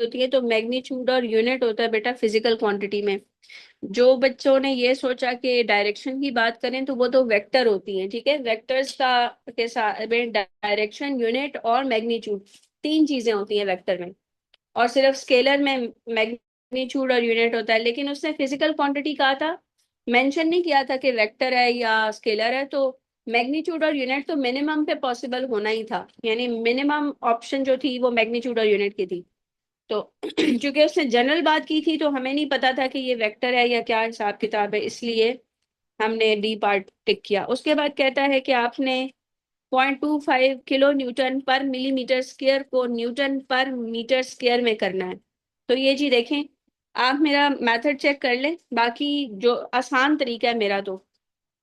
होती है, तो मैग्नीट्यूड और यूनिट होता है बेटा फिजिकल क्वांटिटी में। जो बच्चों ने ये सोचा कि डायरेक्शन की बात करें तो वो तो वेक्टर होती हैं, ठीक है। वेक्टर्स का के साथ में डायरेक्शन, यूनिट और मैग्नीट्यूड, तीन चीजें होती हैं वेक्टर में। और सिर्फ स्केलर में मैग्नीट्यूड और यूनिट होता है, लेकिन उसने फिजिकल क्वांटिटी कहा था, मेंशन नहीं किया था कि वेक्टर है या स्केलर है। तो मैग्नीट्यूड और यूनिट तो मिनिमम पे पॉसिबल होना ही था, यानी मिनिमम ऑप्शन जो थी वो मैग्नीट्यूड और यूनिट की थी। तो क्योंकि उसने जनरल बात की थी, तो हमें नहीं पता था कि ये वेक्टर है या क्या हिसाब किताब है, इसलिए हमने डी पार्ट टिक किया। उसके बाद कहता है कि आपने 0.25 किलो न्यूटन पर मिलीमीटर स्क्वायर को न्यूटन पर मीटर स्क्वायर में करना है। तो ये जी देखें, आप मेरा मेथड चेक कर लें, बाकी जो आसान तरीका है मेरा, तो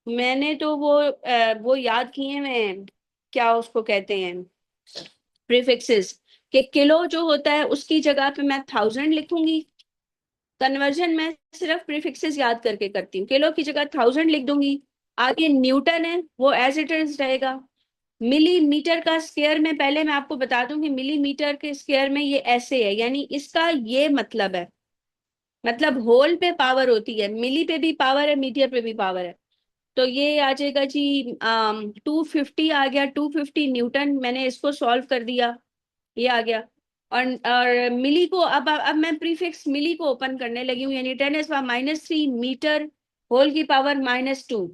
मैंने तो वो याद किए हैं। मैं क्या उसको कहते हैं, प्रीफिक्सेस, कि किलो जो होता है उसकी जगह पे मैं 1000 लिखूंगी। कन्वर्जन में सिर्फ प्रीफिक्सेस याद करके करती हूँ, किलो की जगह 1000 लिख दूंगी। आगे न्यूटन है वो एज इट इज रहेगा। मिलीमीटर का स्क्वायर में, पहले मैं आपको बता दूं कि मिलीमीटर के स्क्वायर में ये ऐसे है, यानी इसका ये मतलब है, मतलब होल पे पावर होती है, मिली पे भी पावर है, मीटर पे भी पावर है। तो ये आ जाएगा जी 250 आ गया, 250 न्यूटन। मैंने इसको सॉल्व कर दिया, ये आ गया। और मिली को अब मैं प्रीफिक्स मिली को ओपन करने लगी हूँ, यानी 10⁻³ मीटर होल की पावर -2।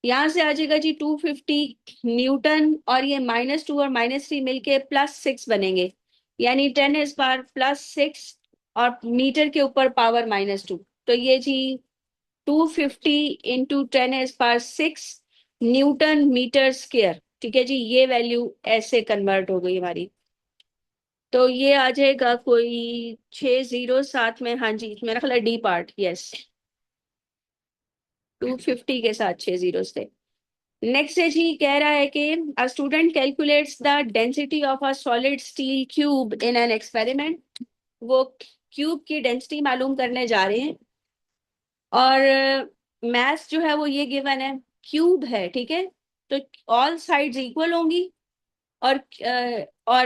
यहाँ से आ जाएगा जी 250 न्यूटन, और ये -2 और -3 मिलके +6 बनेंगे, यानी 10⁻+6, और मीटर के ऊपर पावर -2। तो ये जी 250 × 10⁻6 न्यूटन मीटर स्क्वायर, ठीक है जी। ये वैल्यू ऐसे कन्वर्ट हो गई हमारी। तो ये आ जाएगा कोई 6 0 साथ में, हाँ जी मेरा ख्याल डी पार्ट, यस। 250 के साथ 6 0 थे। नेक्स्ट है जी, कह रहा है कि a student calculates the density of a solid steel cube in an experiment. वो क्यूब की डेंसिटी मालूम करने जा रहे हैं, और मैथ जो है वो ये गिवन है, क्यूब है, ठीक है। तो ऑल साइड्स इक्वल होंगी, और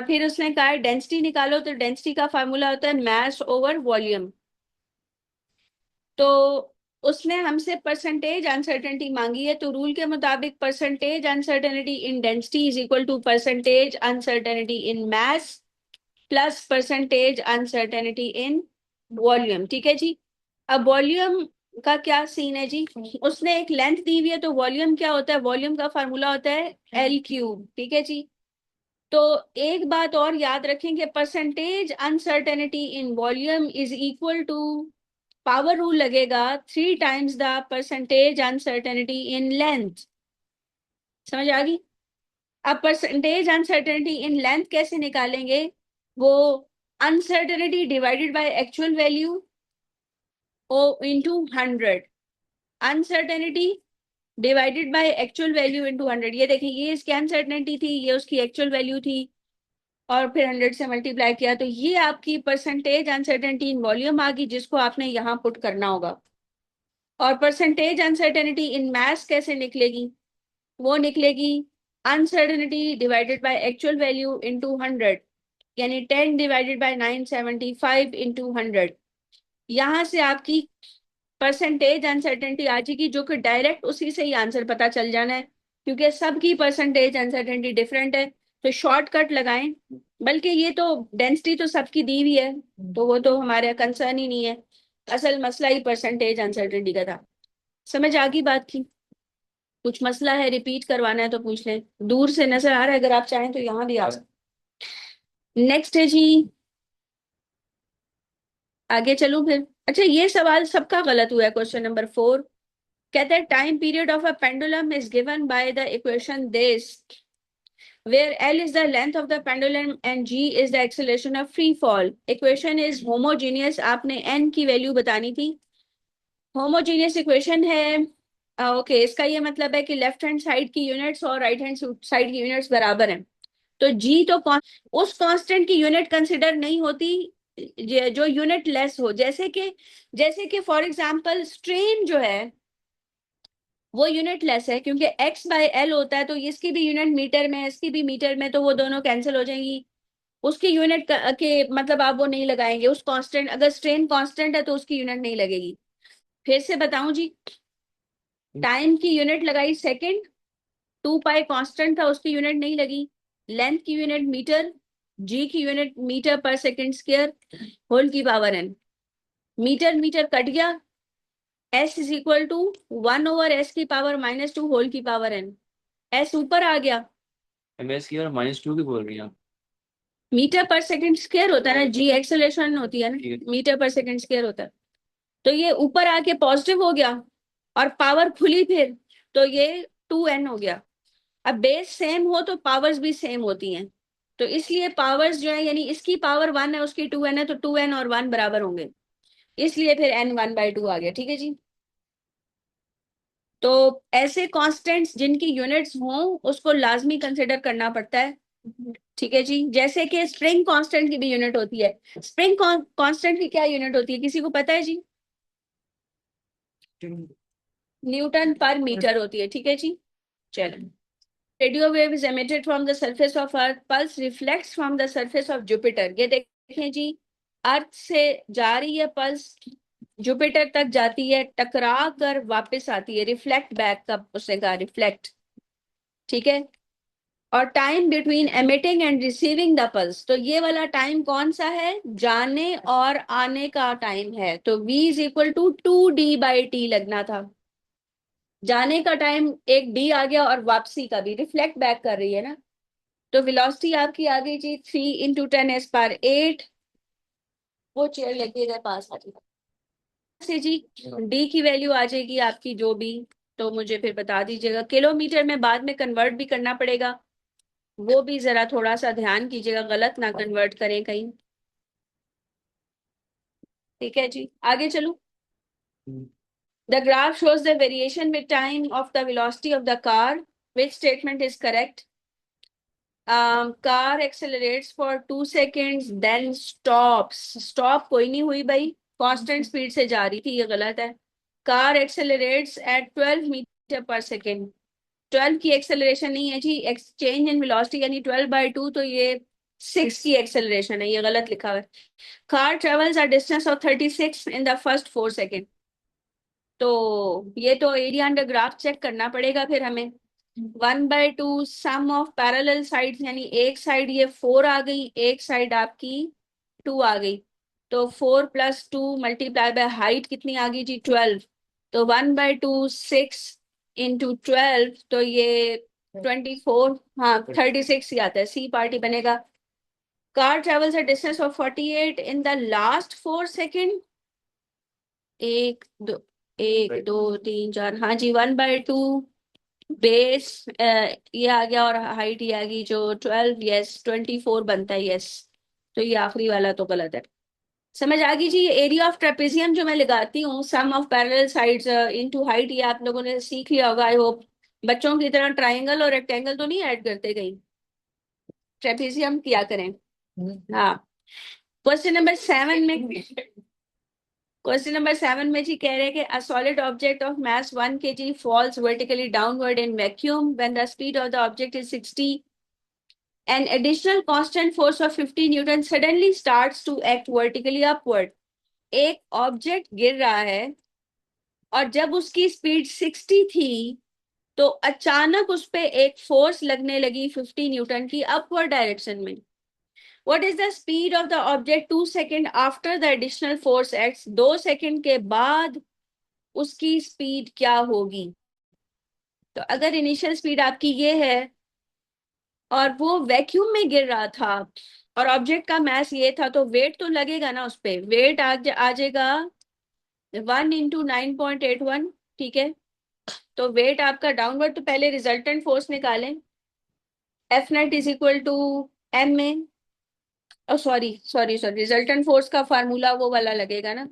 फिर उसने कहा है डेंसिटी निकालो, तो डेंसिटी का फार्मूला होता है मास ओवर वॉल्यूम। तो उसने हमसे परसेंटेज अनसर्टेनिटी मांगी है, तो रूल के मुताबिक percentage uncertainty in density is equal to percentage uncertainty in mass plus percentage uncertainty in volume, ठीक है जी। अब वॉल्यूम का क्या सीन है जी, उसने एक लेंथ दी हुई है, तो वॉल्यूम क्या होता है, वॉल्यूम का फार्मूला होता है L3, ठीक है जी। तो एक बात और याद रखें कि percentage uncertainty in volume is equal to, power rule लगेगा, 3 times the percentage uncertainty in length. समझ आ गई। अब परसेंटेज अनसर्टेनिटी इन लेंथ कैसे निकालेंगे, वो uncertainty divided by actual value ओ into 100, uncertainty divided by actual value into 100। ये देखिए, ये इसकी अनसर्टेनिटी थी, ये उसकी एक्चुअल वैल्यू थी, और फिर 100 से मल्टीप्लाई किया, तो ये आपकी परसेंटेज अनसर्टेनिटी इन वॉल्यूम आ गई, जिसको आपने यहाँ पुट करना होगा। और परसेंटेज अनसर्टेनिटी इन मास कैसे निकलेगी, वो निकलेगी uncertainty divided by actual value into 100, यानी 10 डिवाइडेड बाय 975 इंटू 100। यहाँ से आपकी परसेंटेज अनसर्टेनिटी आ जाएगी, जो कि डायरेक्ट उसी से ही आंसर पता चल जाना है, क्योंकि सबकी परसेंटेज अनसर्टेनिटी डिफरेंट है। तो शॉर्टकट लगाएं, बल्कि ये तो डेंसिटी तो सबकी दी हुई है, तो वो तो हमारे कंसर्न ही नहीं है। असल मसला ही परसेंटेज अनसर्टेनिटी का था। समझ आ गई बात की। कुछ मसला है, रिपीट करवाना है तो पूछ लें, दूर से नजर आ रहा है, अगर आप चाहें तो यहाँ भी आ सकते। नेक्स्ट है जी, आगे चलूं फिर। अच्छा, ये सवाल सबका गलत हुआ है, क्वेश्चन नंबर 4। कहते हैं time period of a pendulum is given by the equation this, where L is the length of the pendulum and G is the acceleration of free fall. Equation is homogeneous, आपने N की value बतानी थी। Homogeneous equation है, okay, इसका ये मतलब है कि लेफ्ट हैंड साइड की यूनिट्स और राइट हैंड साइड की यूनिट्स बराबर हैं। तो जी तो उस कांस्टेंट की यूनिट कंसिडर नहीं होती जो यूनिट लेस हो, जैसे कि फॉर एग्जांपल स्ट्रेन जो है वो यूनिट लेस है, क्योंकि x बाय एल होता है, तो इसकी भी यूनिट मीटर में है, इसकी भी मीटर में, तो वो दोनों कैंसिल हो जाएंगी। उसकी यूनिट के मतलब आप वो नहीं लगाएंगे उस कांस्टेंट, अगर स्ट्रेन कांस्टेंट है तो उसकी यूनिट नहीं लगेगी। फिर से बताऊं जी, टाइम की यूनिट लगाई सेकंड, 2 पाई कांस्टेंट था उसकी यूनिट नहीं लगी, लेंथ की यूनिट मीटर, जी की unit metre per second square, whole की power n, metre metre cut गया, s is equal to 1/s की पावर -2 होल की पावर एन, एस ऊपर आ गया। एमएस की और -2 की बोल रही हैं आप? मीटर पर सेकंड स्क्वायर होता है ना जी, एक्सेलरेशन होती है ठीक ना, है। मीटर पर सेकंड स्क्वायर होता है। तो ये ऊपर आके पॉजिटिव हो गया और पावर खुली फिर, तो ये 2n हो गया। अब बेस सेम हो तो पावर्स भी सेम होती हैं, तो इसलिए पावर्स जो है, यानी इसकी पावर 1 है उसकी 2n है, तो 2n और 1 बराबर होंगे, इसलिए फिर n 1/2 आ गया। ठीक है जी। तो ऐसे कांस्टेंट्स जिनकी यूनिट्स हों उसको लाजमी कंसिडर करना पड़ता है। ठीक है जी, जैसे कि स्प्रिंग कांस्टेंट की भी यूनिट होती है। स्प्रिंग कांस्टेंट की क्या यूनिट होती है, किसी को पता है जी? न्यूटन पर मीटर होती है। ठीक है जी। चलो, radio wave is emitted from the surface of earth, pulse reflects from the surface of Jupiter. ये देखें जी, अर्थ से जा रही है पल्स, जुपिटर तक जाती है, टकरा कर वापस आती है, रिफ्लेक्ट बैक का उसने कहा, रिफ्लेक्ट। ठीक है। और time between emitting and receiving the pulse, तो ये वाला टाइम कौन सा है, जाने और आने का टाइम है, तो v is equal to 2d/t लगना था। जाने का टाइम एक d आ गया और वापसी का भी, रिफ्लेक्ट बैक कर रही है ना। तो वेलोसिटी आपकी आ गई जी 3 × 10⁸ वो चेयर लेके इधर पास आ जाएगा से जी। डी की वैल्यू आ जाएगी आपकी जो भी, तो मुझे फिर बता दीजिएगा। किलोमीटर में बाद में कन्वर्ट भी करना पड़ेगा, वो भी जरा थोड़ा सा ध्यान कीजिएगा, गलत ना कन्वर्ट करें कहीं। ठीक है जी, आगे चलो। The graph shows the variation with time of the velocity of the car, which statement is correct? Car accelerates for 2 seconds then stops, stop कोई नहीं हुई भाई, कांस्टेंट स्पीड से जा रही थी, ये गलत है। कार एक्सेलरेट्स एट 12 मीटर पर सेकेंड, 12 की एक्सेलरेशन नहीं है जी, एक्सचेंज इन वेलोसिटी यानी 12/2, तो ये 6 की एक्सेलरेशन है, ये गलत लिखा हुआ है। Car travels a distance of 36 in the first 4 second, तो ये तो एरिया अंडर ग्राफ चेक करना पड़ेगा फिर हमें। 1/2 सम ऑफ पैरेलल साइड्स, यानी एक साइड ये 4 आ गई, एक साइड आपकी 2 आ गई, तो 4 + 2 मल्टीप्लाई बाय हाइट कितनी आ गई जी, 12, तो 1/2 6 × 12, तो ये 24, हाँ 36 ही आता है, सी पार्टी बनेगा। Car travels a distance of 48 in the last 4 second, 1 2 1 2 3 4, हाँ जी 1/2 बेस ये आ गया और हाइट ये आ गई जो 12, यस 24 बनता है, यस। तो ये आखिरी वाला तो गलत है। समझ आ गई जी, ये एरिया ऑफ ट्रेपेजियम जो मैं लगाती हूँ, sum of parallel sides into height, ये आप लोगों ने सीख लिया होगा आई होप। बच्चों की तरह ट्राइंगल और रेक्टेंगल तो नहीं ऐड करते कहीं, ट्रेपेजियम किया करें। हाँ। क्वेश्चन नंबर 7 में, क्वेश्चन नंबर 7 में जी कह रहे हैं कि a solid object of mass 1 kg falls vertically downward in vacuum when the speed of the object is 60, an additional constant force of 50 newton suddenly starts to act vertically upward। एक object गिर रहा है और जब उसकी speed 60 थी तो अचानक उस पे एक फोर्स लगने लगी 50 न्यूटन की अपवर्ड डायरेक्शन में। What is the speed of the object 2 second after the additional force act, 2 second के बाद उसकी स्पीड क्या होगी? तो अगर इनिशियल स्पीड आपकी ये है और वो वैक्यूम में गिर रहा था और ऑब्जेक्ट का मास ये था, तो वेट तो लगेगा ना उस पे, वेट आ जाएगा 1 × 9.81। ठीक है, तो वेट आपका डाउनवर्ड, तो पहले रिजल्टेंट फोर्स निकालें, F net is equal to M A, sorry sorry sorry, resultant force का फार्मूला वो वाला लगेगा ना,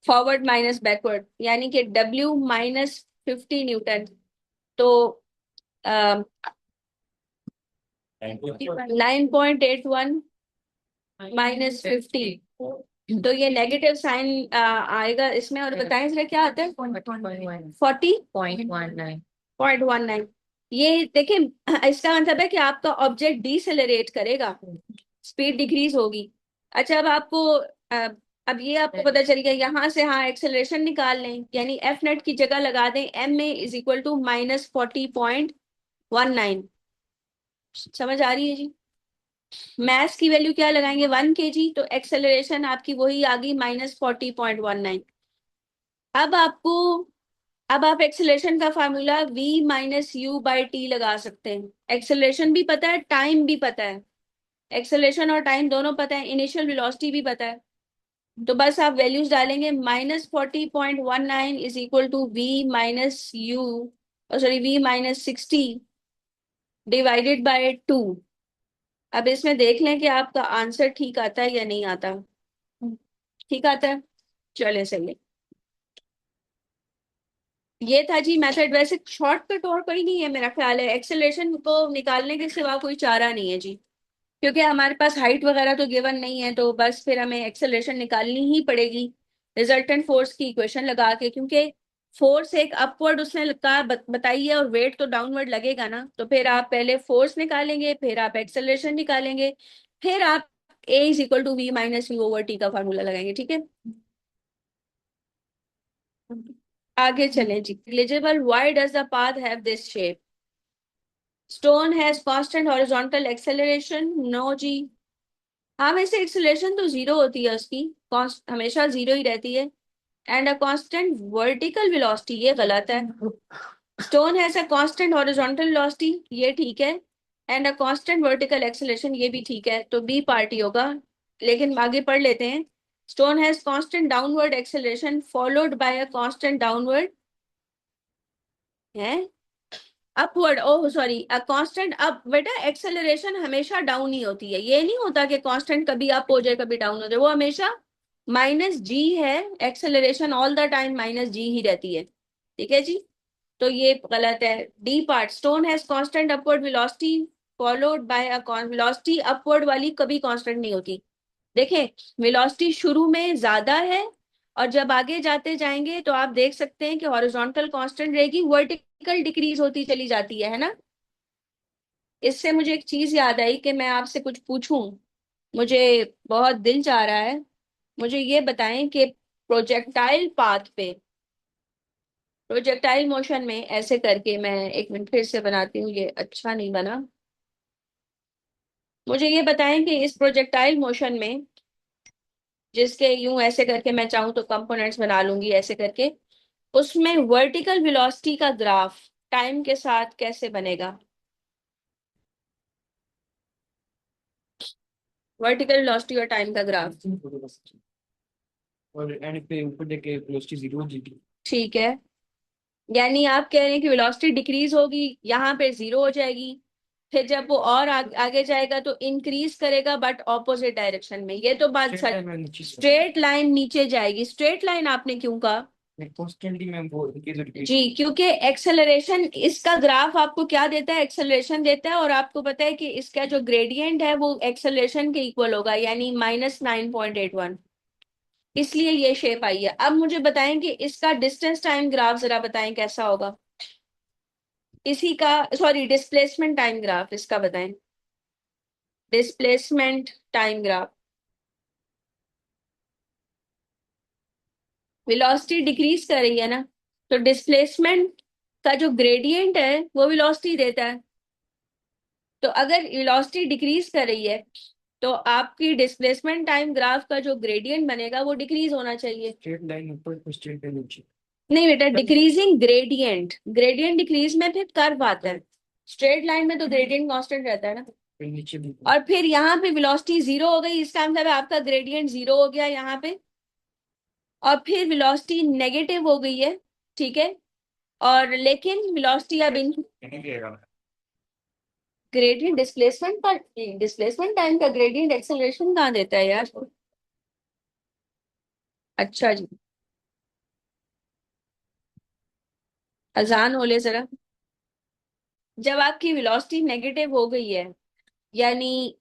फॉरवर्ड माइनस बैकवर्ड, यानी कि डब्ल्यू माइनस 50 न्यूटन, तो 9.81 -50, तो ये नेगेटिव साइन आएगा इसमें, और बताएं जरा क्या आता है, 40.19। ये देखें, इसका मतलब है कि आपका ऑब्जेक्ट डिसेलरेट करेगा, स्पीड डिक्रीज होगी। अच्छा, अब आपको अब ये आपको पता चल गया, यहाँ से हाँ एक्सेलरेशन निकाल लें, यानी एफ नेट की जगह लगा दें M A is equal to -40.19। समझ आ रही है जी? मैथ्स की वैल्यू क्या लगाएंगे, 1 kg, तो एक्सेलरेशन आपकी वही आ गई -40.19। अब आपको, अब आप एक्सेलरेशन का formula v minus you by T लगा सकते हैं। एक्सेलरेशन भी पता है, टाइम भी पता है, एक्सेलरेशन और टाइम दोनों पता है, इनिशियल वेलोसिटी भी पता है। तो बस आप वैल्यूज डालेंगे, -40.19 is equal to v minus U, sorry v -60 divided by 2। अब इसमें देख लें कि आपका आंसर ठीक आता है या नहीं आता। ठीक आता है, चले सही है। ये था जी मेथड। वैसे शॉर्टकट और कोई नहीं है मेरा ख्याल है, एक्सेलरेशन को निकालने के सिवा कोई चारा नहीं है जी, क्योंकि हमारे पास हाइट वगैरह तो गिवन नहीं है, तो बस फिर हमें एक्सेलरेशन निकालनी ही पड़ेगी रिजल्टेंट फोर्स की इक्वेशन लगा के, क्योंकि फोर्स एक अपवर्ड उसने कहा बताई है, और वेट तो डाउनवर्ड लगेगा ना, तो फिर आप पहले फोर्स निकालेंगे, फिर आप एक्सेलरेशन निकालेंगे, फिर आप a is equal to v minus u over t का फार्मूला लगाएंगे। ठीक है, आगे चलें जी। Negligible, why does the path have this shape? Stone has constant horizontal acceleration, no जी। हाँ, वैसे एक्सेलरेशन तो जीरो होती है उसकी, हमेशा जीरो ही रहती है। And a constant vertical velocity, ये गलत है। Stone has a constant horizontal velocity, ये ठीक है। And a constant vertical acceleration, ये भी ठीक है, तो बी पार्टी होगा। लेकिन आगे पढ़ लेते हैं। Stone has constant downward acceleration followed by a constant downward है upward, oh sorry, constant up. बेटा एक्सेलरेशन हमेशा डाउन ही होती है, ये नहीं होता कि कांस्टेंट कभी अप हो जाए कभी डाउन हो जाए, वो हमेशा -g है। Acceleration all the time -g ही रहती है। ठीक है जी, तो ये गलत है। D part, stone has constant upward velocity followed by a velocity upward वाली कभी कांस्टेंट नहीं होती। देखें, वेलोसिटी शुरू में ज्यादा है, और जब आगे जाते जाएंगे तो आप देख सकते हैं कि हॉरिजॉन्टल कांस्टेंट रहेगी, वर्टिकल डिक्रीज होती चली जाती है ना। इससे मुझे एक चीज याद आई कि मैं आपसे कुछ पूछूं, मुझे बहुत दिल चाह रहा है। मुझे ये बताएं कि प्रोजेक्टाइल पाथ पे, प्रोजेक्टाइल मोशन में ऐसे करके, मैं एक मिनट फिर से बनाती हूँ, ये अच्छा नहीं बना। मुझे ये बताएं कि इस प्रोजेक्टाइल मोशन में, जिसके यूं ऐसे करके मैं चाहूँ तो कंपोनेंट्स बना लूंगी ऐसे करके, उसमें वर्टिकल वेलोसिटी का ग्राफ टाइम के साथ कैसे बनेगा? वर्टिकल वेलोसिटी और टाइम का ग्राफ। और एंड पे ऊपर देखे वेलोसिटी जीरो होगी। ठीक है, यानी आप कह रहे हैं कि वेलोसिटी डिक्रीज होगी, यहाँ पे जीरो हो जाएगी, फिर जब वो और आगे जाएगा तो इंक्रीज करेगा, बट ऑपोजिट डायरेक्शन में। ये तो बात सच, स्ट्रेट लाइन नीचे जाएगी। स्ट्रेट लाइन आपने क्यों कहा? कॉन्स्टेंटली मैम वो जी, क्योंकि एक्सेलरेशन, इसका ग्राफ आपको क्या देता है, एक्सेलरेशन देता है, और आपको पता है कि इसका जो ग्रेडियंट है वो एक्सेलरेशन के इक्वल होगा, यानी -9.81, इसलिए ये शेप आई है। अब मुझे बताएं कि इसका डिस्टेंस टाइम ग्राफ जरा बताएं कैसा होगा इसी का, सॉरी डिस्प्लेसमेंट टाइम ग्राफ इसका बताएं। Displacement time graph, velocity decrease कर रही है ना, तो डिस्प्लेसमेंट का जो ग्रेडियंट है वो वेलोसिटी देता है। तो अगर वेलोसिटी डिक्रीज कर रही है तो आपकी डिस्प्लेसमेंट टाइम ग्राफ का जो ग्रेडियंट बनेगा वो डिक्रीज होना चाहिए। स्ट्रेट लाइन ऊपर स्ट्रेट लाइन नीचे। नहीं बेटा, डिक्रीजिंग ग्रेडियंट, ग्रेडियंट डिक्रीज में फिर कर्व आता है, स्ट्रेट लाइन में तो ग्रेडियंट कांस्टेंट रहता है ना। फिर नीचे भी। और फिर यहाँ पे वेलोसिटी जीरो हो गई, इसका मतलब आपका ग्रेडियंट जीरो हो गया यहाँ पे, और फिर वेलोसिटी नेगेटिव हो गई है। ठीक है, और लेकिन वेलोसिटी अब इन ग्रेडियंट डिस्प्लेसमेंट पर, डिस्प्लेसमेंट टाइम का ग्रेडियंट एक्सेलरेशन कहाँ देता है यार? अच्छा जी, अजान हो ले जरा। जब आपकी वेलोसिटी नेगेटिव हो गई है, यानी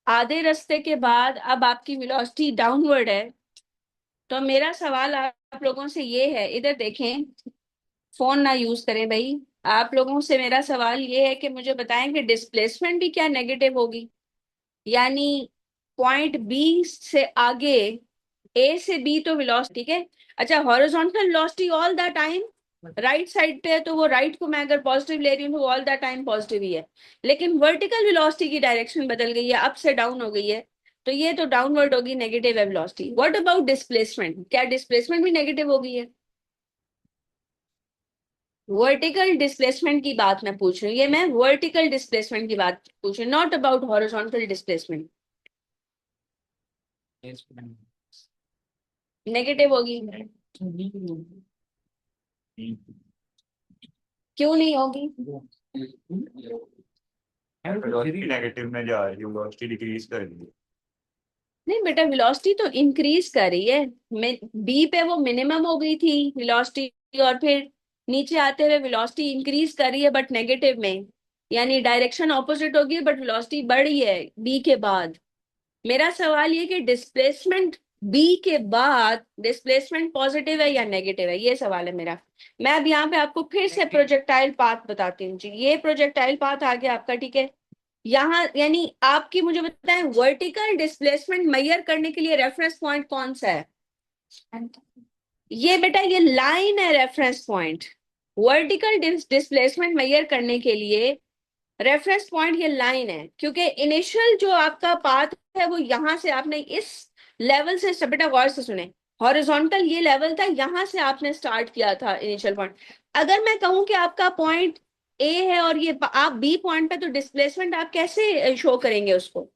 आधे रास्ते के बाद अब आपकी वेलोसिटी डाउनवर्ड है, तो मेरा सवाल आप लोगों से ये है, इधर देखें, फोन ना यूज करें भाई। आप लोगों से मेरा सवाल ये है कि मुझे बताएं कि डिस्प्लेसमेंट भी क्या नेगेटिव होगी? यानी पॉइंट बी से आगे, ए से बी तो वेलोसिटी, ठीक है। अच्छा, horizontal velocity all the time right side पे है, तो वो राइट को मैं अगर पॉजिटिव ले रही हूँ तो ऑल द टाइम पॉजिटिव ही है। लेकिन वर्टिकल वेलोसिटी की डायरेक्शन बदल गई है, अप से डाउन हो गई है, तो ये तो डाउनवर्ड होगी, नेगेटिव है वेलोसिटी। व्हाट अबाउट डिस्प्लेसमेंट, क्या डिस्प्लेसमेंट भी नेगेटिव हो गई है? वर्टिकल डिस्प्लेसमेंट की बात मैं पूछ रही हूँ, ये मैं वर्टिकल डिस्प्लेसमेंट की बात पूछ रही हूँ, not about horizontal displacement. Yes, ma'am. Negative होगी, क्यों नहीं होगी? वेलोसिटी नेगेटिव में जा रही है, वेलोसिटी डिक्रीज कर रही है। नहीं बेटा, वेलोसिटी तो इंक्रीज कर रही है। बी पे वो मिनिमम हो गई थी वेलोसिटी, और फिर नीचे आते हुए वेलोसिटी इंक्रीज कर रही है, बट नेगेटिव में, यानी डायरेक्शन ऑपोजिट होगी, बट वेलोसिटी बढ़ी है बी के बाद। मेरा सवाल ये कि डिस्प्लेसमेंट बी के बाद डिस्प्लेसमेंट पॉजिटिव है या नेगेटिव है, ये सवाल है मेरा। मैं अब यहाँ पे आपको फिर से प्रोजेक्टाइल पाथ बताती हूँ जी। ये प्रोजेक्टाइल पाथ आ गया आपका, ठीक है। यहाँ यानी आपकी, मुझे बताएं, वर्टिकल डिस्प्लेसमेंट मेजर करने के लिए रेफरेंस पॉइंट कौन सा है? ये बेटा, ये लाइन है reference point. Vertical displacement measure करने के लिए रेफरेंस पॉइंट ये लाइन है, क्योंकि इनिशियल जो आपका पाथ है वो यहां से आपने इस लेवल से, सब बेटा गौर से सुने, हॉरिजॉन्टल ये लेवल था, यहां से आपने स्टार्ट किया था इनिशियल पॉइंट। अगर मैं कहूं कि आपका पॉइंट ए है और ये आप बी पॉइंट पे, तो डिस्प्लेसमेंट आप कैसे शो करेंगे उसको?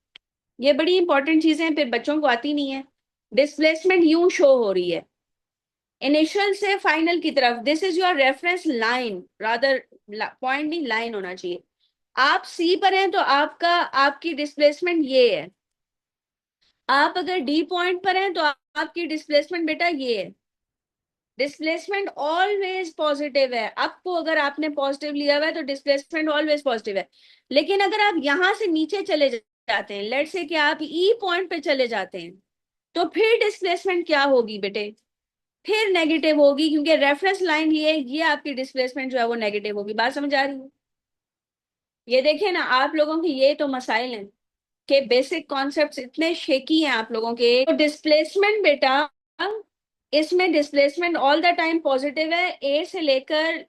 ये बड़ी इंपॉर्टेंट चीजें हैं, फिर बच्चों को आती नहीं है। डिस्प्लेसमेंट यूं शो हो रही है इनिशियल से फाइनल की तरफ, this is your reference line, rather point नहीं लाइन होना चाहिए। आप सी पर हैं तो आपका, आपकी डिस्प्लेसमेंट ये है। आप अगर डी पॉइंट पर हैं तो आपकी डिस्प्लेसमेंट बेटा ये है। डिस्प्लेसमेंट ऑलवेज पॉजिटिव है, आपको अगर आपने पॉजिटिव लिया हुआ है तो डिस्प्लेसमेंट ऑलवेज पॉजिटिव है। लेकिन अगर आप यहां से नीचे चले जाते हैं, लेट्स से कि आप ई पॉइंट पे चले जाते हैं, तो फिर डिस्प्लेसमेंट क्या होगी बेटे? फिर नेगेटिव होगी, क्योंकि रेफरेंस लाइन ये आपकी डिस्प्लेसमेंट जो है वो नेगेटिव होगी। बात समझ आ रही है? ये देखिए ना, आप लोगों की ये तो मसाइल हैं के बेसिक कॉन्सेप्ट्स इतने शेकी हैं आप लोगों के। तो डिस्प्लेसमेंट बेटा, इसमें displacement all the time positive है, ए से लेकर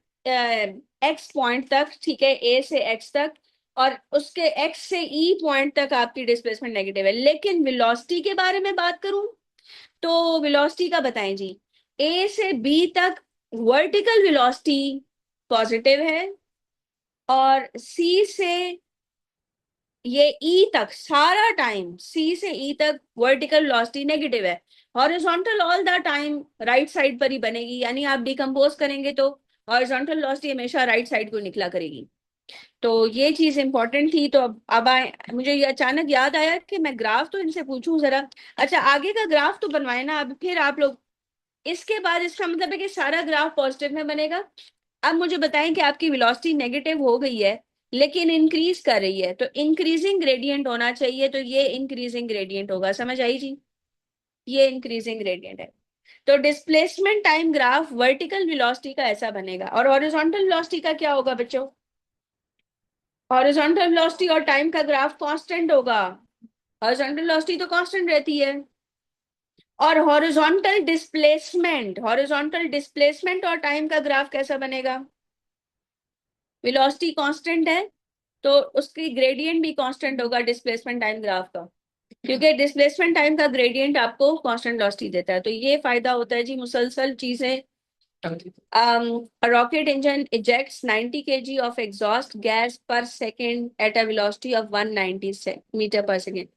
एक्स पॉइंट तक, ठीक है, ए से एक्स तक, और उसके एक्स से ई पॉइंट तक आपकी डिस्प्लेसमेंट नेगेटिव है। लेकिन वेलोसिटी के बारे में बात करूं तो वेलोसिटी का बताएं जी। ए से बी तक वर्टिकल वेलोसिटी पॉजिटिव है, और सी से ये ई तक सारा टाइम, सी से ई तक वर्टिकल वेलोसिटी नेगेटिव है। Horizontal all the time right side पर ही बनेगी, यानी आप डिकम्पोज करेंगे तो हॉरिजॉन्टल वेलोसिटी हमेशा राइट साइड को निकला करेगी। तो ये चीज इंपॉर्टेंट थी। तो अब मुझे ये अचानक याद आया कि मैं ग्राफ तो इनसे पूछूं जरा। अच्छा, आगे का ग्राफ तो बनवाए ना अब फिर आप लोग। इसके बाद इसका मतलब है कि सारा ग्राफ पॉजिटिव में बनेगा। अब मुझे बताएं कि आपकी वेलोसिटी नेगेटिव हो गई है लेकिन इंक्रीज कर रही है, तो इंक्रीजिंग ग्रेडियंट होना चाहिए, तो ये इंक्रीजिंग ग्रेडियंट होगा। समझ आई जी? ये इंक्रीजिंग ग्रेडियंट है। तो displacement time graph vertical velocity का ऐसा बनेगा। और हॉरिजॉन्टल वेलोसिटी का क्या होगा बच्चों? हॉरिजॉन्टल वेलोसिटी और टाइम का ग्राफ कांस्टेंट होगा। हॉरिजॉन्टल वेलोसिटी तो कांस्टेंट रहती है। और हॉरिजॉन्टल डिस्प्लेसमेंट और टाइम का ग्राफ कैसा बनेगा? वेलोसिटी कांस्टेंट है तो उसकी ग्रेडियंट भी कांस्टेंट होगा डिस्प्लेसमेंट टाइम ग्राफ का, क्योंकि डिस्प्लेसमेंट टाइम का ग्रेडियंट आपको कांस्टेंट वेलोसिटी देता है। तो ये फायदा होता है जी, मुसलसल चीजें। A rocket engine ejects 90 kg of exhaust gas per second at a velocity of 190 meter per second.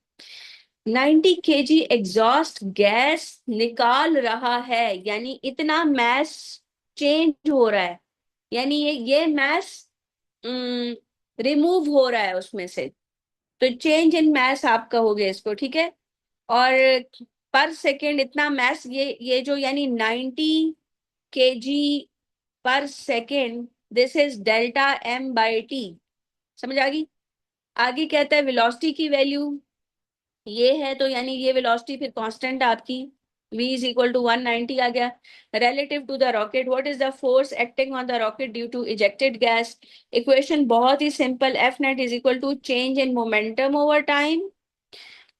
90 kg exhaust gas निकाल रहा है, यानी इतना मैस चेंज हो रहा है, यानी ये मैस रिमूव हो रहा है उसमें से। तो चेंज इन मैस आप कहोगे इसको, ठीक है। और पर सेकेंड इतना मैस, ये जो यानी 90 kg पर second, this is delta M by T. समझ आ गई? आगे कहता है वेलोसिटी की वैल्यू ये है, तो यानी ये वेलोसिटी फिर कांस्टेंट आपकी v इज इक्वल टू 190 आ गया। Relative to the rocket, what is the force acting on the rocket due to ejected gas? Equation बहुत ही simple, F net is equal to change in momentum over time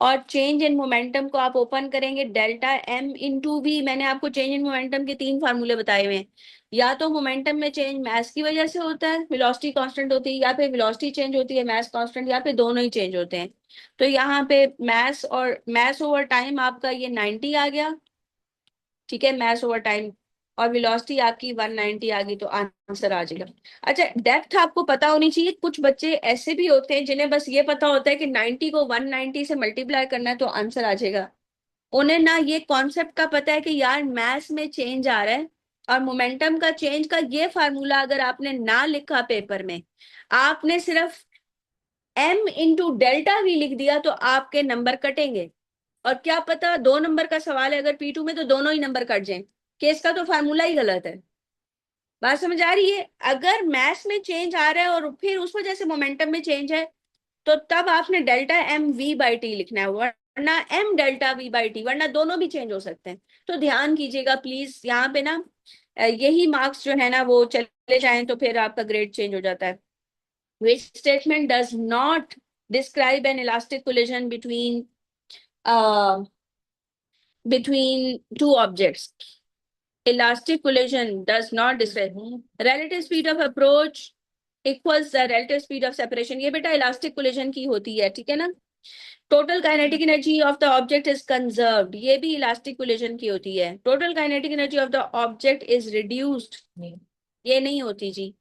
और change in momentum को आप open करेंगे delta M into we. मैंने आपको change in momentum के 3 फार्मूले बताए हुए हैं। या तो मोमेंटम में चेंज मैस की वजह से होता है, वेलोसिटी कांस्टेंट होती है, या फिर वेलोसिटी चेंज होती है मैस कांस्टेंट, या फिर दोनों ही चेंज होते हैं। तो यहाँ पे मैस ओवर टाइम आपका ये 90 आ गया, ठीक है, मैस ओवर टाइम, और वेलोसिटी आपकी 190 आ गई, तो आंसर आ जाएगा। अच्छा, डेप्थ आपको पता होनी चाहिए। कुछ बच्चे ऐसे भी होते हैं जिन्हें बस ये पता होता है कि 90 को 190 से मल्टीप्लाई करना है तो आंसर आ जाएगा। उन्हें ना ये कॉन्सेप्ट का पता है कि यार मैथ्स में चेंज आ रहा है, और मोमेंटम का चेंज का ये फार्मूला अगर आपने ना लिखा पेपर में, आपने सिर्फ m इंटू डेल्टा वी लिख दिया, तो आपके नंबर कटेंगे। और क्या पता 2 नंबर का सवाल है अगर P2 में, तो दोनों ही नंबर कट जाएं। केस का तो फार्मूला ही गलत है। बात समझ आ रही है? अगर मैथ्स में चेंज आ रहा है और फिर उस वजह से मोमेंटम में चेंज है, तो तब आपने delta M V by T लिखना है, वरना M delta V by T, वरना दोनों भी चेंज हो सकते हैं। तो ध्यान कीजिएगा प्लीज, यहाँ पे ना यही मार्क्स जो है ना वो चले जाएं तो फिर आपका ग्रेड चेंज हो जाता है। Which statement does not describe an elastic collision uh, between two objects? Elastic collision does not describe relative speed of approach equals the relative speed of separation. ये बेटा elastic collision की होती है, ठीक है ना। Total kinetic energy of the object is conserved, ये भी elastic collision की होती है। Total kinetic energy of the object is reduced, ये नहीं होती जी।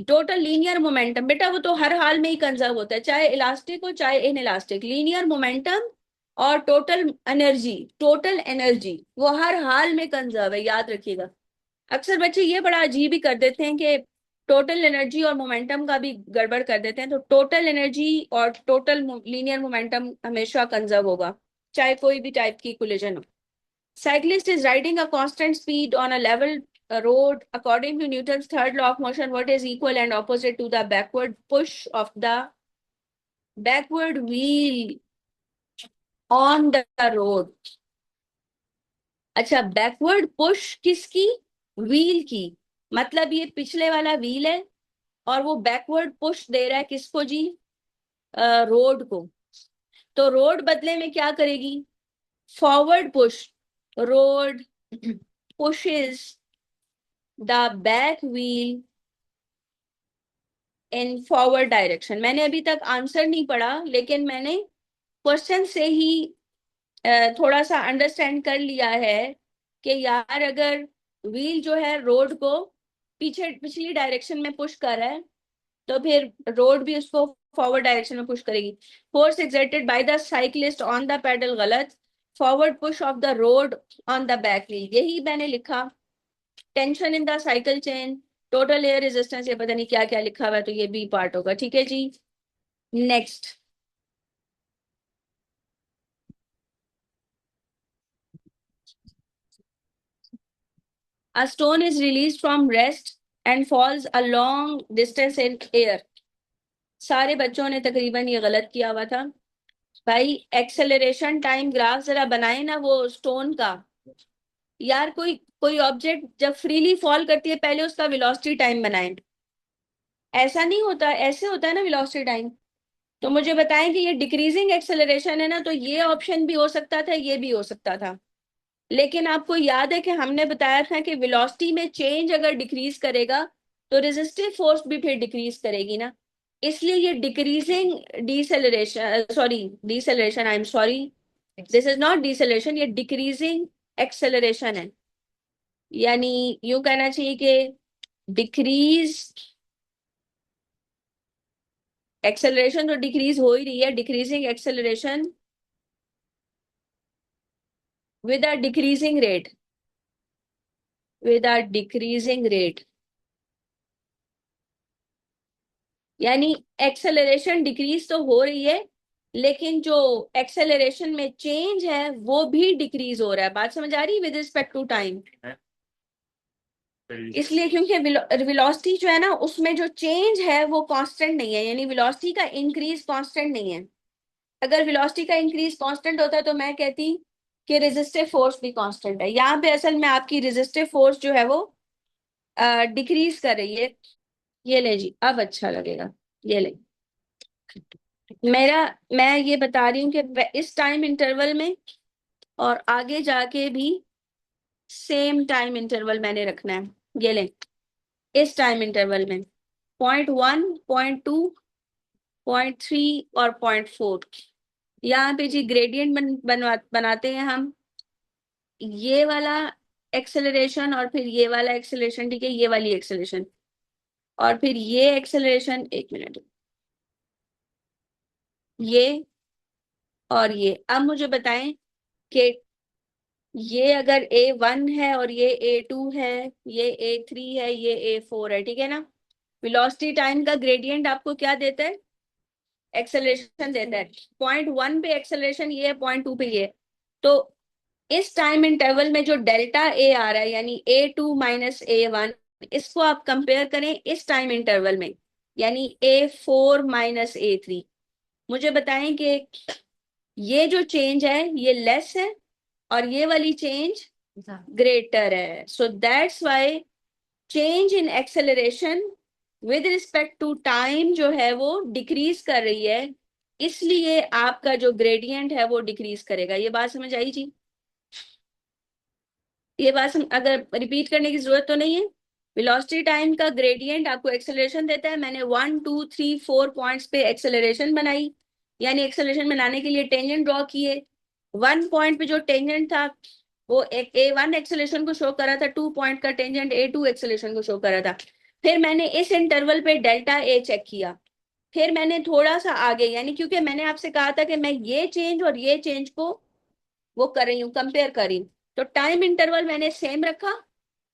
टोटल लीनियर मोमेंटम बेटा वो तो हर हाल में ही कंजर्व होता है, चाहे इलास्टिक हो चाहे इन इलास्टिक। लीनियर मोमेंटम और टोटल एनर्जी वो हर हाल में कंजर्व है, याद रखिएगा। अक्सर बच्चे ये बड़ा अजीब ही कर देते हैं कि टोटल एनर्जी और मोमेंटम का भी गड़बड़ कर देते हैं। तो टोटल एनर्जी और टोटल लीनियर मोमेंटम हमेशा कंजर्व होगा, चाहे कोई भी टाइप की कोलिजन हो। Cyclist is riding a constant speed on a level road. According to Newton's third law of motion, what is equal and opposite to the backward push of the backward wheel on the road? अच्छा, backward push किसकी? Wheel की। मतलब ये पिछले वाला wheel है और वो बैकवर्ड पुश दे रहा है किसको जी? रोड को। तो रोड बदले में क्या करेगी? Forward push. Road pushes the back wheel in forward direction. मैंने अभी तक आंसर नहीं पढ़ा, लेकिन मैंने क्वेश्चन से ही थोड़ा सा अंडरस्टैंड कर लिया है कि यार अगर व्हील जो है रोड को पीछे पिछली डायरेक्शन में पुश कर रहा है, तो फिर रोड भी उसको फॉरवर्ड डायरेक्शन में पुश करेगी। Force exerted by the cyclist on the pedal गलत। Forward push of the road on the back wheel, यही मैंने लिखा। Tension in the cycle chain, total air resistance, ये पता नहीं क्या क्या लिखा हुआ है, तो ये भी पार्ट होगा, ठीक है जी। Next, a stone is released from rest and falls a long distance in air. सारे बच्चों ने तकरीबन ये गलत किया हुआ था। भाई एक्सेलरेशन टाइम ग्राफ जरा बनाए ना वो स्टोन का। यार कोई कोई ऑब्जेक्ट जब फ्रीली फॉल करती है पहले उसका वेलोसिटी टाइम बनाएं। ऐसा नहीं होता, ऐसे होता है ना वेलोसिटी टाइम। तो मुझे बताएं कि ये डिक्रीजिंग एक्सेलरेशन है ना, तो ये ऑप्शन भी हो सकता था, ये भी हो सकता था। लेकिन आपको याद है कि हमने बताया था कि वेलोसिटी में चेंज अगर डिक्रीज करेगा तो रेजिस्टिव फोर्स भी फिर डिक्रीज करेगी ना। इसलिए ये decreasing deceleration, sorry deceleration, I am sorry, this is not deceleration, ये डिक्रीजिंग एक्सेलरेशन है। यानी यूं कहना चाहिए कि डिक्रीज एक्सेलरेशन तो डिक्रीज हो ही रही है, decreasing acceleration with a decreasing rate, with a decreasing rate। यानी एक्सेलरेशन डिक्रीज तो हो रही है, लेकिन जो एक्सेलरेशन में चेंज है वो भी डिक्रीज हो रहा है। बात समझ आ रही है? With respect to time. इसलिए क्योंकि वेलोसिटी जो है ना उसमें जो चेंज है वो कांस्टेंट नहीं है, यानी वेलोसिटी का इंक्रीज कांस्टेंट नहीं है। अगर वेलोसिटी का इंक्रीज कांस्टेंट होता तो मैं कहती कि रेजिस्टिव फोर्स भी कांस्टेंट है। यहाँ पे असल में आपकी रेजिस्टिव फोर्स जो है वो डिक्रीज कर रही है। ये ले जी, अब अच्छा लगेगा, ये ले। मैं ये बता रही हूँ कि इस टाइम इंटरवल में और आगे जाके भी सेम टाइम इंटरवल मैंने रखना है। ये लें, इस टाइम इंटरवल में 0.1, 0.2, 0.3 और 0.4 यहाँ पे जी ग्रेडियंट बनाते हैं हम। ये वाला एक्सेलरेशन और फिर ये वाला एक्सेलरेशन, ठीक है, ये वाली एक्सेलरेशन और फिर ये एक्सेलरेशन, एक मिनट, ये और ये। अब मुझे बताएं कि ये अगर A1 है और ये A2 है, ये A3 है, ये A4 है, ठीक है ना। वेलोसिटी टाइम का ग्रेडियंट आपको क्या देता है? एक्सेलरेशन देता है। 0.1 पे एक्सेलरेशन ये है, 0.2 पे ये। तो इस टाइम इंटरवल में जो डेल्टा ए आ रहा है यानी A2 माइनस A1, इसको आप कंपेयर करें इस टाइम इंटरवल में यानी A4 माइनस A3। मुझे बताएं कि ये जो चेंज है ये लेस है और ये वाली चेंज ग्रेटर है। So that's why change in acceleration with respect to time जो है वो डिक्रीज कर रही है, इसलिए आपका जो ग्रेडियंट है वो डिक्रीज करेगा। ये बात समझ आई जी? ये बात अगर रिपीट करने की जरूरत तो नहीं है। वेलोसिटी टाइम का ग्रेडियंट आपको एक्सेलरेशन देता है। मैंने 1, 2, 3, 4 पॉइंट्स पे एक्सेलरेशन बनाई, यानी एक्सेलरेशन बनाने के लिए टेंजेंट ड्रॉ किए। 1 पॉइंट पे जो टेंजेंट था वो एक A1 एक्सेलरेशन को शो कर रहा था, 2 पॉइंट का टेंजेंट A2 एक्सेलरेशन को शो कर रहा था। फिर मैंने इस इंटरवल पे डेल्टा ए चेक किया। फिर मैंने थोड़ा सा आगे, यानी क्योंकि मैंने आपसे कहा था कि मैं ये चेंज और ये चेंज को वो कर रही हूँ, कंपेयर कर रही हूँ, तो टाइम इंटरवल मैंने सेम रखा,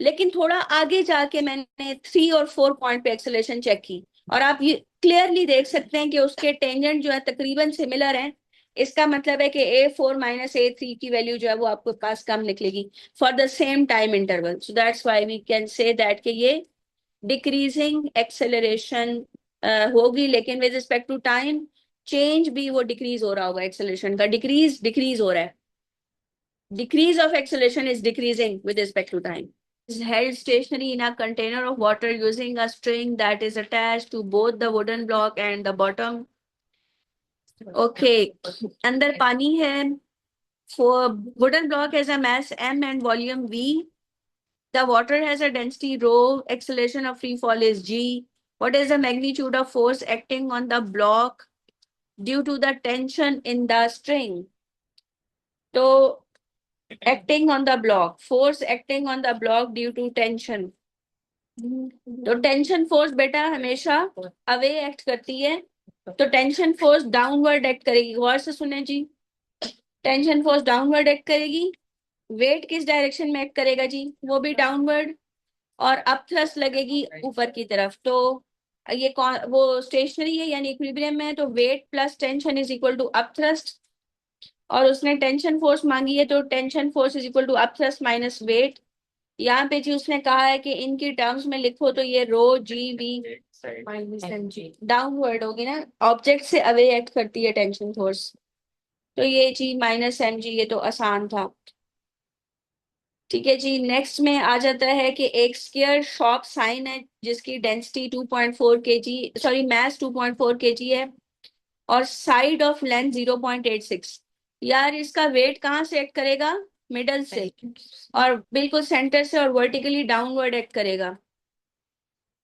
लेकिन थोड़ा आगे जाके मैंने 3 और 4 पॉइंट पे एक्सेलरेशन चेक की। और आप ये क्लियरली देख सकते हैं कि उसके टेंजेंट जो है तकरीबन सिमिलर हैं। इसका मतलब है कि A4 माइनस A3 की वैल्यू जो है वो आपके पास कम निकलेगी for the same time interval. So that's why we can say that कि ये डिक्रीजिंग एक्सेलरेशन होगी, लेकिन with respect to time change भी वो डिक्रीज हो रहा होगा। एक्सेलरेशन का डिक्रीज डिक्रीज हो रहा है। Decrease of acceleration is decreasing with respect to time. Is held stationary in a container of water using a string that is attached to both the wooden block and the bottom. Okay, अंदर पानी है. For wooden block has a mass m and volume v. The water has a density rho. Acceleration of free fall is g. What is the magnitude of force acting on the block due to the tension in the string? So acting on the block, force acting on the block due to tension. तो tension force बेटा हमेशा away act करती है, तो tension force downward act करेगी। गौर से सुने जी, tension force downward act करेगी। वेट किस डायरेक्शन में एक्ट करेगा जी? वो भी डाउनवर्ड। और अप थ्रस्ट लगेगी ऊपर की तरफ। तो ये कौन, वो स्टेशनरी है यानी इक्विलिब्रियम में है, तो weight plus tension is equal to upthrust. और उसने टेंशन फोर्स मांगी है, तो tension force is equal to upthrust minus weight. यहाँ पे जी उसने कहा है कि इनकी टर्म्स में लिखो तो ये रो जी वी डाउनवर्ड होगी ना, ऑब्जेक्ट से अवे एक्ट करती है टेंशन फोर्स। तो ये जी माइनस एम जी, ये तो आसान था। ठीक है जी, नेक्स्ट में आ जाता है कि एक स्क्वायर शॉप साइन है जिसकी density 2.4 kg, sorry mass 2.4 kg है और साइड ऑफ लेंथ 0.86। यार इसका वेट कहाँ से एक्ट करेगा? मिडल से, और बिल्कुल सेंटर से, और वर्टिकली डाउनवर्ड एक्ट करेगा।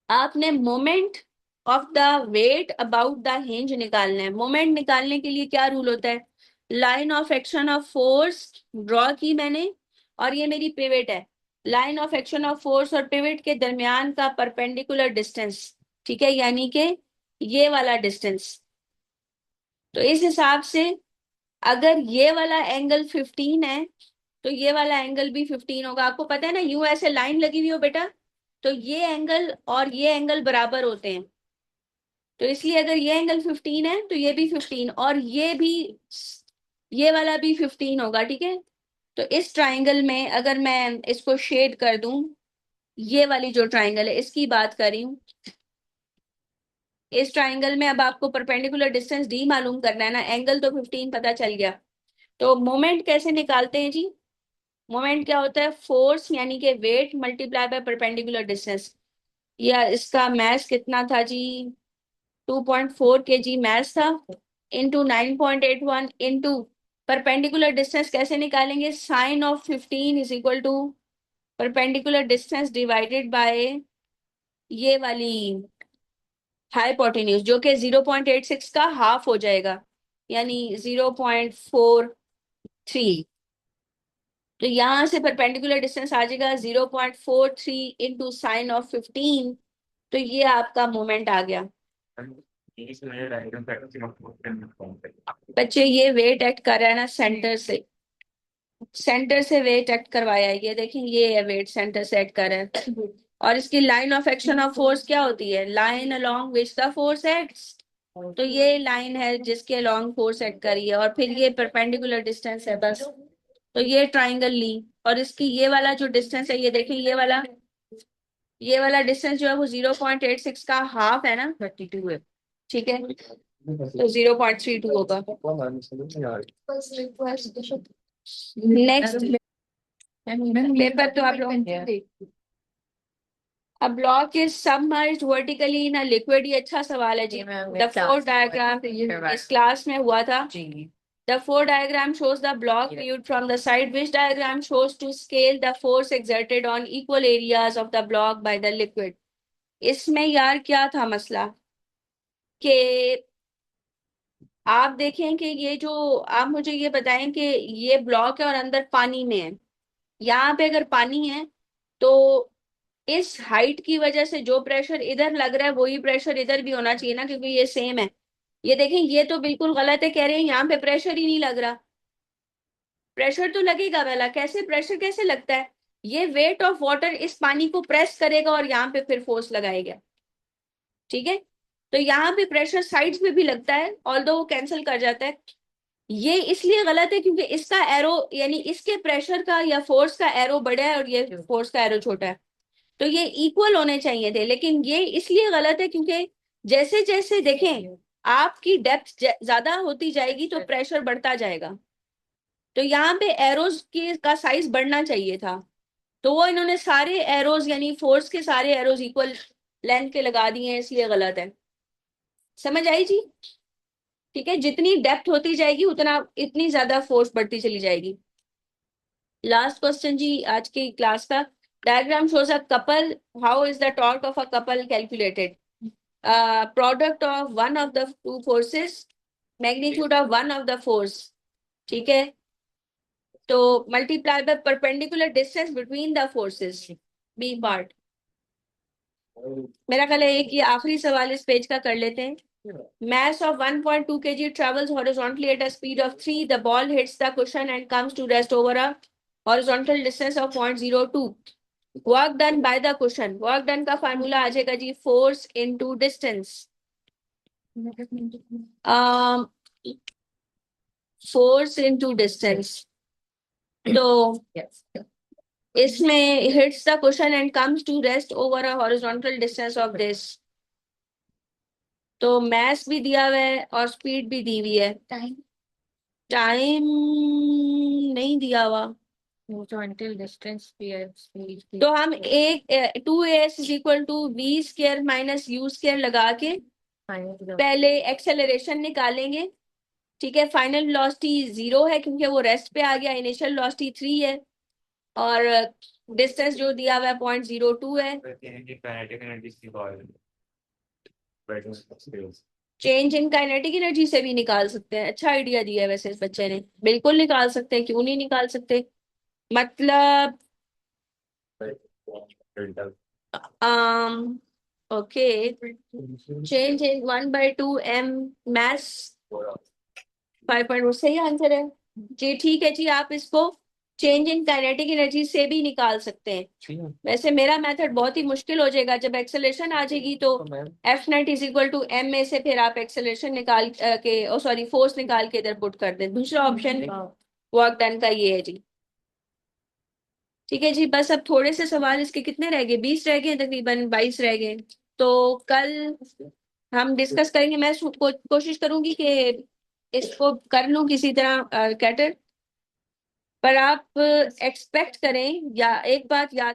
आपने moment of the weight about the hinge निकालना है। मोमेंट निकालने के लिए क्या रूल होता है? Line of action of force draw की मैंने, और ये मेरी पिवट है। Line of action of force और पिवट के दरमियान का परपेंडिकुलर डिस्टेंस, ठीक है, यानी कि ये वाला डिस्टेंस। तो इस हिसाब से अगर ये वाला एंगल 15 है तो ये वाला एंगल भी 15 होगा। आपको पता है ना, यूं ऐसे लाइन लगी हुई हो बेटा, तो ये एंगल और ये एंगल बराबर होते हैं। तो इसलिए अगर ये एंगल 15 है तो ये भी 15, और ये भी, ये वाला भी 15 होगा, ठीक है। तो इस ट्राइंगल में अगर मैं इसको शेड कर दूं, ये वाली जो ट्राइंगल है इसकी बात कर रही हूँ। इस ट्राइंगल में अब आपको परपेंडिकुलर डिस्टेंस डी मालूम करना है ना, एंगल तो 15 पता चल गया। तो मोमेंट कैसे निकालते हैं जी? मोमेंट क्या होता है? फोर्स यानी कि weight multiply by perpendicular distance. या इसका मैस कितना था जी? 2.4 kg मैस था। इंटू 9.81 इंटू परपेंडिकुलर डिस्टेंस कैसे निकालेंगे? Sine of 15 is equal to perpendicular distance divided by ये वाली हाइपोटेन्यूज, जो कि 0.86 का हाफ हो जाएगा, यानी 0.43। तो यहां से परपेंडिकुलर डिस्टेंस आ जाएगा 0.43 इंटू साइन ऑफ 15। तो ये आपका मोमेंट आ गया। इसमें मुझे डायग्राम प्रैक्टिस करना बच्चे ये वेट एक्ट कर रहा है ना सेंटर से, सेंटर से वेट एक्ट करवाया है। ये देखें, ये है वेट सेंटर से एक्ट कर रहा है। और इसकी line of action of force क्या होती है? Line along which the force acts. तो ये लाइन है जिसके अलोंग फोर्स एक्ट करी है, और फिर ये परपेंडिकुलर डिस्टेंस है बस। तो ये ट्राइंगल ली, और इसकी ये वाला जो डिस्टेंस है, ये देखें, ये वाला डिस्टेंस जो है वो 0.86 का हाफ है ना, 32 है, ठीक है, तो 0.32 होगा। नेक्स्ट पेपर तो आप लोग, A block is submerged vertically in a liquid। ये अच्छा सवाल है जी। The fourth diagram इस क्लास में हुआ था। The fourth diagram shows the block viewed from the side. Which diagram shows to scale the force exerted on equal areas of the block by the liquid? इसमें यार क्या था मसला कि आप देखें कि ये जो, आप मुझे ये बताएं कि ये ब्लॉक है और अंदर पानी में है। यहाँ पे अगर पानी है तो इस हाइट की वजह से जो प्रेशर इधर लग रहा है वही प्रेशर इधर भी होना चाहिए ना, क्योंकि ये सेम है। ये देखें, ये तो बिल्कुल गलत है, कह रहे हैं यहाँ पे प्रेशर ही नहीं लग रहा। प्रेशर तो लगेगा वाला, कैसे प्रेशर कैसे लगता है? ये वेट ऑफ वाटर इस पानी को प्रेस करेगा और यहाँ पे फिर फोर्स लगाएगा, ठीक है। तो यहाँ पे प्रेशर साइड्स पे भी लगता है, ऑल्दो वो कैंसिल कर जाता है। ये इसलिए गलत है क्योंकि इसका एरो, यानी इसके प्रेशर का या फोर्स का एरो बड़ा है और ये फोर्स का एरो छोटा है। तो ये इक्वल होने चाहिए थे, लेकिन ये इसलिए गलत है क्योंकि जैसे जैसे देखें आपकी डेप्थ ज्यादा होती जाएगी तो प्रेशर बढ़ता जाएगा। तो यहाँ पे एरोज की का साइज बढ़ना चाहिए था, तो वो इन्होंने सारे एरोज यानी फोर्स के सारे एरोज इक्वल लेंथ के लगा दिए हैं, इसलिए गलत है। समझ आई जी? ठीक है, जितनी डेप्थ होती जाएगी उतना इतनी ज्यादा फोर्स बढ़ती चली जाएगी। लास्ट क्वेश्चन जी आज की क्लास का। Diagram shows a couple, how is the torque of a couple calculated? Product of one of the two forces, magnitude of one of the force, ठीक है, तो multiply by perpendicular distance between the forces, B part. मेरा ख्याल है एक ये आखिरी सवाल इस पेज का कर लेते हैं। Mass of 1.2 kg travels horizontally at a speed of 3. The ball hits the cushion and comes to rest over a horizontal distance of 0.02. Work done by the cushion. Work done का formula आ जाएगा जी force into distance. Force into distance. तो इसमें hits the cushion and comes to rest over a horizontal distance of this. तो mass भी दिया हुआ है और speed भी दी हुई है। टाइम नहीं दिया हुआ, horizontal distance speed तो हम एक 2as is equal to V square minus U square लगा के पहले एक्सेलरेशन निकालेंगे, ठीक है। फाइनल वेलोसिटी 0 है क्योंकि वो रेस्ट पे आ गया, इनिशियल वेलोसिटी 3 है, और डिस्टेंस जो दिया हुआ है 0.02 है। काइनेटिक एनर्जी की बात चेंज इन काइनेटिक एनर्जी से भी निकाल सकते हैं, अच्छा आइडिया दिया है वैसे इस बच्चे ने, बिल्कुल निकाल सकते हैं, क्यों नहीं निकाल सकते। मतलब okay, change in 1/2 m mass 5.1 सही आंसर है जी। ठीक है जी, आप इसको चेंज इन काइनेटिक एनर्जी से भी निकाल सकते हैं। वैसे मेरा मेथड बहुत ही मुश्किल हो जाएगा, जब एक्सेलरेशन आ जाएगी तो F net is equal to m में से फिर आप एक्सेलरेशन निकाल के, ओ सॉरी फोर्स निकाल के इधर पुट कर दें। दूसरा ऑप्शन वर्क डन का ये है जी। ठीक है जी, बस अब थोड़े से सवाल, इसके कितने रह गए? 20 रह गए, तकरीबन 22 रह गए। तो कल हम डिस्कस करेंगे। मैं कोशिश करूंगी कि इसको कर लूं किसी तरह कैटर, पर आप एक्सपेक्ट करें, या एक बात याद